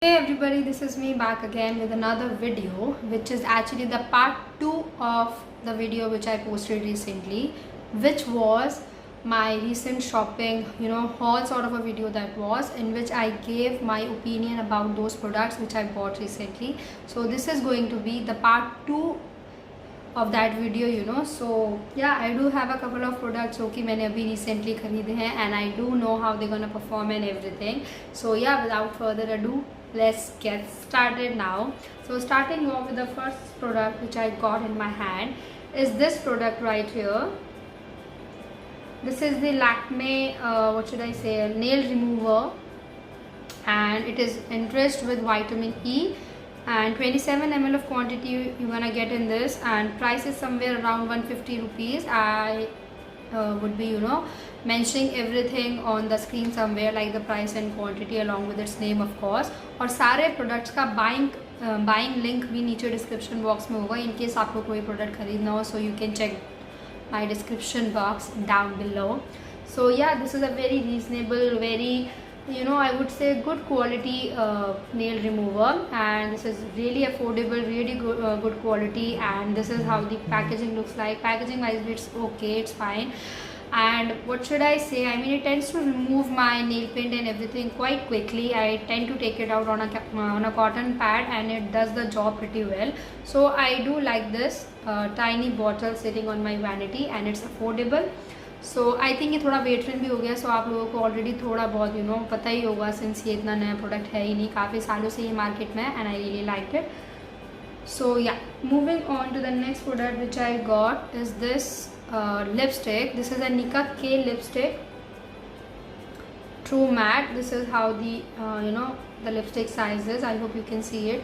Hey everybody, this is me back again with another video, which is actually the part 2 of the video which I posted recently, which was my recent shopping, haul sort of a video that was, in which I gave my opinion about those products which I bought recently. So this is going to be the part 2 of that video. So yeah, I do have a couple of products कि मैंने अभी recently खरीदे हैं and I do know how they're gonna perform and everything. So yeah, without further ado, let's get started now. So starting off with the first product which I got in my hand is this product right here. This is the Lakme what should I say, nail remover, and it is enriched with vitamin E, and 27 ml of quantity you're gonna get in this, and price is somewhere around 150 rupees. I would be mentioning everything on the screen somewhere, like the price and quantity along with its name of course, और सारे products का buying link भी नीचे description box में होगा in case आपको कोई product खरीदना हो, so you can check my description box down below. So yeah, this is a very reasonable, very I would say good quality nail remover, and this is really affordable, really good quality, and this is how the packaging looks like. Packaging wise it's okay, it's fine. And what should I say, I mean, it tends to remove my nail paint and everything quite quickly. I tend to take it out on a cotton pad and it does the job pretty well. So I do like this tiny bottle sitting on my vanity, and it's affordable. So I think ये थोड़ा veteran भी हो गया. सो आप लोगों को already थोड़ा बहुत पता ही होगा, सिंस ये इतना नया प्रोडक्ट है ही नहीं, काफ़ी सालों से ये मार्केट में है, and I really like it. So yeah, moving on to the next product which I got is this lipstick. This is a Nika K lipstick, true matte. This is how the the lipstick size is. I hope you can see it.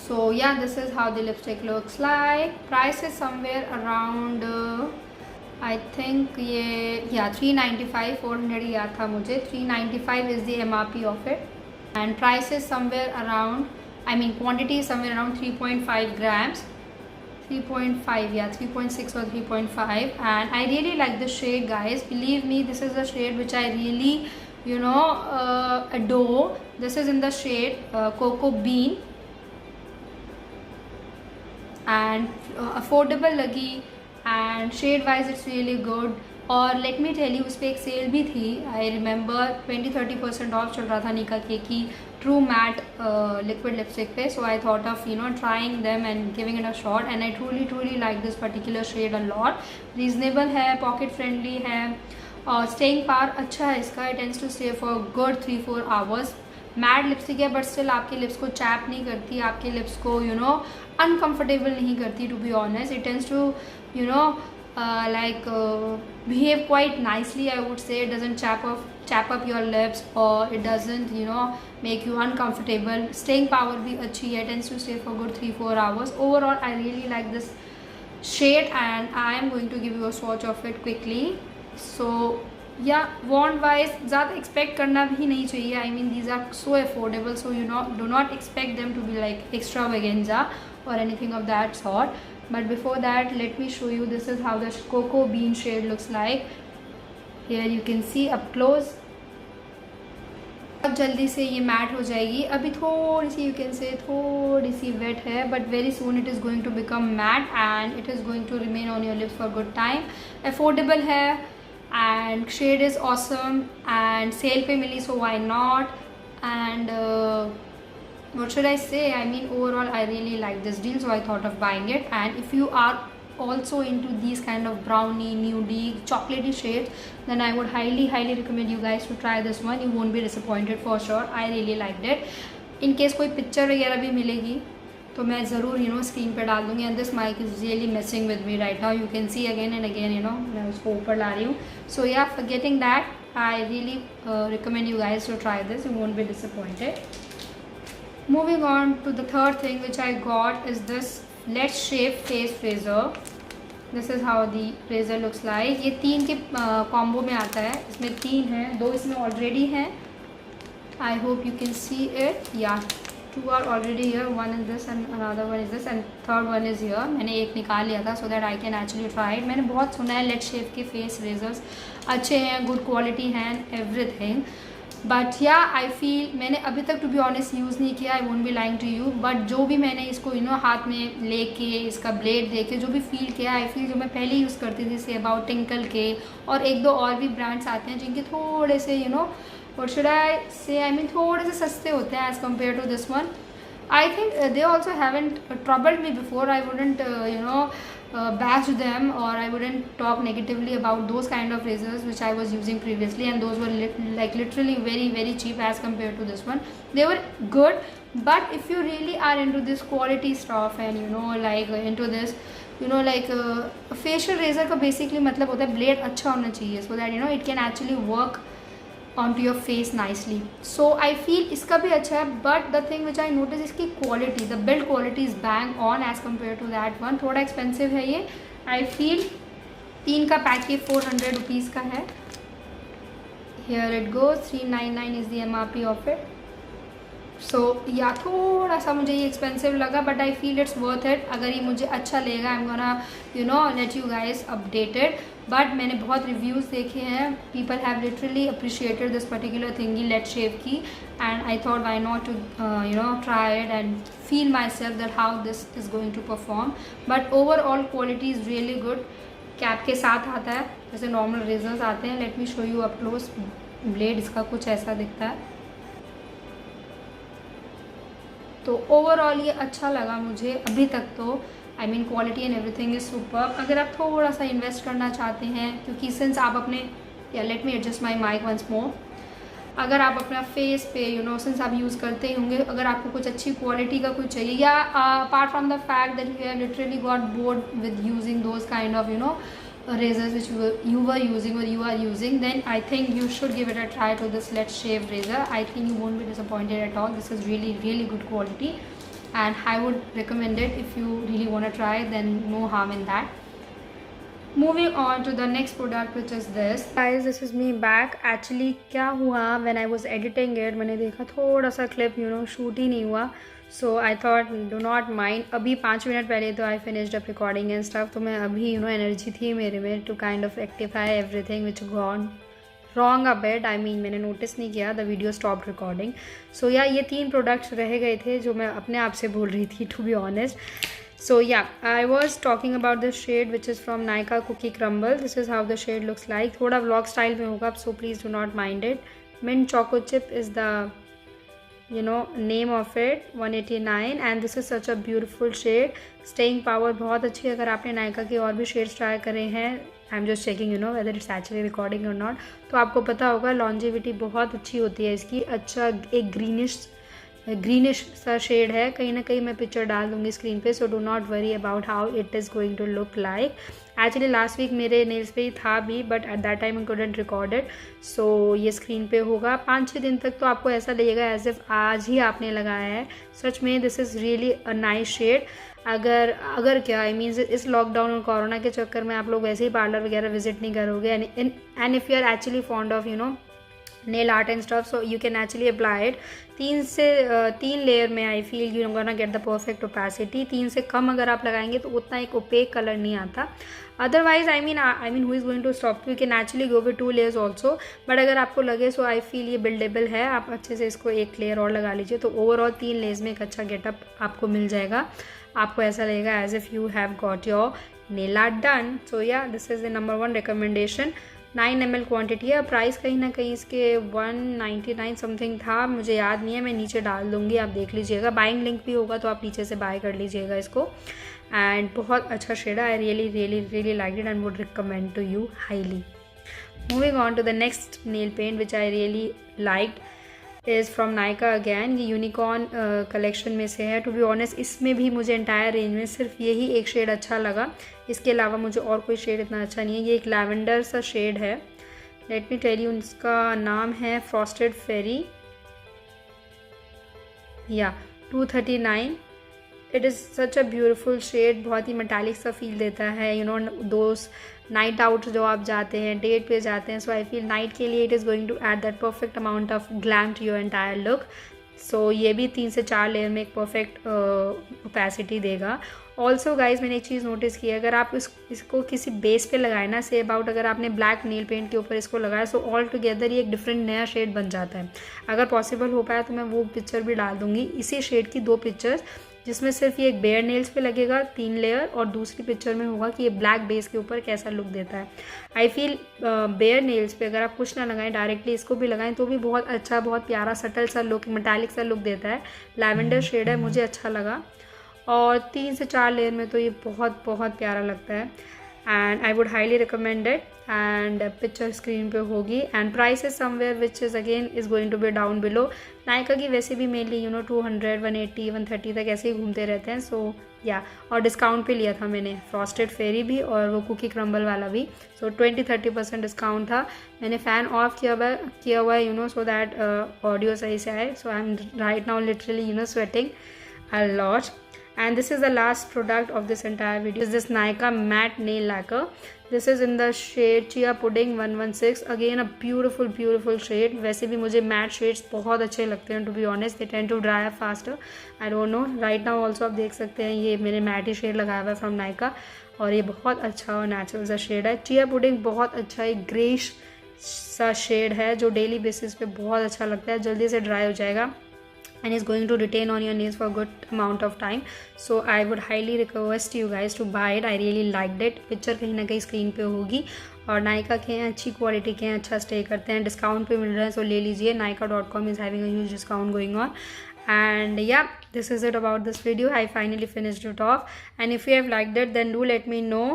So yeah, this is how the lipstick looks like. Price is somewhere around I think ये 395, 400 याद था मुझे. 395 is the MRP of it, and price is somewhere around, I mean quantity is somewhere around 3.5 grams. 3.5, yeah, 3.6 or 3.5, and I really like the shade, guys. Believe me, this is a shade which I really adore. This is in the shade Cocoa Bean, and affordable लगी, and shade wise it's really good. और let me tell you, उस पर एक cell भी थी. I remember 20-30% of चल रहा था निका के की ट्रू मैट लिक्विड लिपस्टिक पे. So I thought of trying them and giving it a shot, and I truly like this particular shade a lot. Reasonable है, पॉकेट फ्रेंडली है, और स्टेइंग पावर अच्छा है इसका. It tends to stay for good 3-4 hours. Matte lipstick है, but still आपके lips को chap नहीं करती, आपके लिप्स को अनकम्फर्टेबल नहीं करती. To be honest, it tends to behave quite nicely, I would say. It doesn't chap up your lips, or it doesn't make you uncomfortable. Staying power bhi अच्छी है, tends to stay for good 3-4 hours. Overall I really like this shade, and I am going to give you a swatch of it quickly. So yeah, wand wise ज़्यादा expect करना भी नहीं चाहिए. I mean, these are so affordable, so do not expect them to be like extravaganza or anything of that sort. But before that, let me show you. This is how the Cocoa Bean shade looks like. Here you can see up close. बहुत जल्दी से ये mat हो जाएगी. अभी थोड़ी सी, you can say, थोड़ी सी wait है, but very soon it is going to become matte, and it is going to remain on your lips for good time. Affordable है, and shade is awesome, and sale पे मिली, so why not. And what should I say, I mean, overall I really like this deal, so I thought of buying it. And if you are also into these kind of brownie, nudie, chocolatey shades, then I would highly recommend you guys to try this one. You won't be disappointed for sure. I really liked it. In case कोई picture वगैरह भी मिलेगी तो मैं ज़रूर screen पे डाल दूँगी. And this mic is really messing with me right now. You can see again and again मैं उसको ऊपर ला रही हूँ. So yeah, for getting that I really recommend you guys to try this. You won't be disappointed. Moving on to the third thing which I got is this Let's Shape face razor. This is how the razor looks like. ये 3 के combo में आता है. इसमें 3 हैं, 2 इसमें already हैं. I hope you can see it. Yeah, 2 are already here. One is this and another one is this, and third one is here. मैंने एक निकाल लिया था so that I can actually try it. मैंने बहुत सुना है Let's Shape के face razors अच्छे हैं, good quality हैं, everything. बट या आई फील मैंने अभी तक टू बी ऑनेस्ट यूज़ नहीं किया, I won't be lying to you, but जो भी मैंने इसको हाथ में लेके इसका ब्लेड देके जो भी फील किया, आई फील जो मैं पहले यूज़ करती थी, से अबाउट टिंकल के और एक दो और भी ब्रांड्स आते हैं जिनके थोड़े से और शुड आई से आई मीन थोड़े से सस्ते होते हैं as compare to this one. I think they also haven't troubled me before. I wouldn't, bash them, or I wouldn't talk negatively about those kind of razors which I was using previously, and those were literally very very cheap as compared to this one. They were good, but if you really are into this quality stuff and into this, facial razor का basically मतलब होता है blade अच्छा होना चाहिए, so that it can actually work onto your face nicely. So I feel इसका भी अच्छा है, but the thing which I notice इसकी quality, the build quality is bang on as compared to that one. थोड़ा expensive है ये. I feel 3 का pack ये 400 रुपीज़ का है. Here it goes, 399 is the MRP of it. सो या थोड़ा सा मुझे ये एक्सपेंसिव लगा, but I feel it's worth it. अगर ये मुझे अच्छा लगेगा I am gonna let you guys updated. But मैंने बहुत रिव्यूज़ देखे हैं, people have literally appreciated this particular thingy let shave की, and I thought why not to try it and feel myself that how this is going to perform. But overall quality is really good. Cap के साथ आता है जैसे normal razor's आते हैं. Let me show you up close. Blade इसका कुछ ऐसा दिखता है. तो ओवरऑल ये अच्छा लगा मुझे अभी तक. तो I mean quality and everything is super. अगर आप थोड़ा सा इन्वेस्ट करना चाहते हैं, क्योंकि सिंस आप अपने let me adjust my mic once more. अगर आप अपना फेस पे सिंस आप यूज़ करते ही होंगे, अगर आपको कुछ अच्छी क्वालिटी का कुछ चाहिए, या apart from the fact that you have literally got bored with using those kind of razors which you were using or you are using, then I think you should give it a try to this Let's Shave razor. I think you won't be disappointed at all. This is really really good quality and I would recommend it. If you really want to try, then no harm in that. Moving on to the next product, which is this. Guys, this is me back. Actually क्या हुआ, when I was editing it, मैंने देखा थोड़ा सा clip shoot ही नहीं हुआ. So I thought do not mind. अभी 5 मिनट पहले तो I finished up recording and stuff. तो मैं अभी एनर्जी थी मेरे में to kind of rectify everything which gone wrong a bit. I mean मैंने नोटिस नहीं किया, the video stop recording. So yeah ये 3 प्रोडक्ट्स रह गए थे जो मैं अपने आप से बोल रही थी to be honest. So yeah, I was talking about this shade which is from Nykaa Cookie Crumble. This is how the shade looks like. थोड़ा vlog style में होगा, so please do not mind it. Mint Choco Chip is the name of it. 189 and this is such a beautiful shade. Staying power बहुत अच्छी. अगर आपने Nykaa के और भी shades try करे हैं, I'm just checking whether it's actually recording or not, तो आपको पता होगा longevity बहुत अच्छी होती है इसकी. अच्छा एक ग्रीनिश सा शेड है. कहीं ना कहीं मैं पिक्चर डाल दूँगी स्क्रीन पे, so do not worry about how it is going to look like. Actually last week मेरे नेल्स पे ही था भी, but at that time I couldn't record it. So ये स्क्रीन पे होगा 5-6 दिन तक, तो आपको ऐसा लगेगा एज इफ आज ही आपने लगाया है. सच में this is really a nice shade. अगर क्या आई मीन इस लॉकडाउन और कोरोना के चक्कर में आप लोग वैसे ही पार्लर वगैरह विजिट नहीं करोगे, and if you are actually fond of nail art and stuff, so you can actually apply it. 3 layer में I feel you gonna get the perfect opacity. 3 से कम अगर आप लगाएंगे तो उतना एक ओपेक कलर नहीं आता. Otherwise I mean who is going to stop you can actually go with 2 layers also. But अगर आपको लगे सो आई फील ये बिल्डेबल है, आप अच्छे से इसको 1 लेयर और लगा लीजिए, तो ओवरऑल 3 layers में एक अच्छा गेटअप आपको मिल जाएगा. आपको ऐसा लगेगा as if you have got your nail art done. So yeah this is the number 1 recommendation. 9 ml quantity है. प्राइस कहीं ना कहीं इसके 199 समथिंग था, मुझे याद नहीं है, मैं नीचे डाल दूँगी, आप देख लीजिएगा. बाइंग लिंक भी होगा तो आप नीचे से बाय कर लीजिएगा इसको. एंड बहुत अच्छा शेड है. I really really really like it and would recommend to you highly. Moving on to the next nail paint which I really liked is from Nykaa again. ये यूनिकॉर्न कलेक्शन में से है. टू बी ऑनेस्ट इसमें भी मुझे entire range में सिर्फ यही एक शेड अच्छा लगा. इसके अलावा मुझे और कोई शेड इतना अच्छा नहीं है. ये एक लैवेंडर सा शेड है. लेट मी टेल यू, इसका नाम है फ्रॉस्टेड फेरी. या 239. It is such a beautiful shade. बहुत ही मेटालिक सा फील देता है. दोस्त नाइट आउट जो आप जाते हैं, डेट पे जाते हैं, सो आई फील नाइट के लिए it is going to add that perfect amount of glam to your entire look. So ये भी 3 से 4 लेयर में एक परफेक्ट ओपेसिटी देगा. ऑल्सो गाइज मैंने एक चीज़ नोटिस की है, अगर आप इसको किसी बेस पे लगाए ना, से अबाउट अगर आपने ब्लैक नेल पेंट के ऊपर इसको लगाया, सो ऑल टुगेदर ये एक डिफरेंट नया शेड बन जाता है। अगर पॉसिबल हो पाया तो मैं वो पिक्चर भी डाल दूँगी, इसी शेड की 2 पिक्चर्स, जिसमें सिर्फ ये एक बेयर नेल्स पे लगेगा 3 लेयर, और दूसरी पिक्चर में होगा कि ये ब्लैक बेस के ऊपर कैसा लुक देता है। आई फील बेयर नेल्स पे अगर आप कुछ ना लगाएं, डायरेक्टली इसको भी लगाएं तो भी बहुत अच्छा, बहुत प्यारा सटल सा लुक, मेटालिक सा लुक देता है। लैवेंडर शेड है, मुझे अच्छा लगा, और 3 से 4 लेयर में तो ये बहुत बहुत प्यारा लगता है। And I would highly recommend it, and picture screen पे होगी, and price is somewhere which is again is going to be down below. Nykaa की वैसे भी मेनली 200, 180, 130 तक ऐसे ही घूमते रहते हैं, सो या और डिस्काउंट पे लिया था मैंने फ्रॉस्टेड फेरी भी और वो कुकी क्रम्बल वाला भी, सो 20-30% डिस्काउंट था। मैंने फ़ैन ऑफ किया हुआ है सो दैट ऑडियो सही से आए। So I am right now literally sweating a lot, and this is the last product of this entire video. This is this Nykaa matte nail lacquer. This is in the shade Chia Pudding 116. Again a beautiful shade. वैसे भी मुझे matte shades बहुत अच्छे लगते हैं, to be honest. They tend to dry up faster. I don't know. Right now also आप देख सकते हैं ये मैंने matte ही shade लगाया हुआ है from Nykaa, और ये बहुत अच्छा और natural सा shade है। Chia Pudding बहुत अच्छा एक greyish सा shade है जो डेली बेसिस पे बहुत अच्छा लगता है, जल्दी से ड्राई हो जाएगा and is going to retain on your nails for a good amount of time. So I would highly request you guys to buy it. I really liked it. Picture कहीं ना कहीं स्क्रीन पे होगी, और नायका के हैं, अच्छी क्वालिटी के हैं, अच्छा स्टे करते हैं, डिस्काउंट पे मिल रहा है, सो ले लीजिए। Nykaa.com is having a huge discount going on. And yeah, this is it about this video. I finally finished it off, and if you have liked it then do let me know,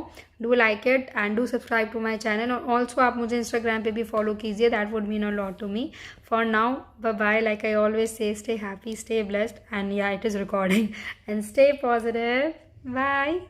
do like it and do subscribe to my channel, और also आप मुझे Instagram पे भी follow कीजिए, that would mean a lot to me. For now, bye bye. Like I always say, stay happy, stay blessed, and yeah, it is recording, and stay positive. Bye.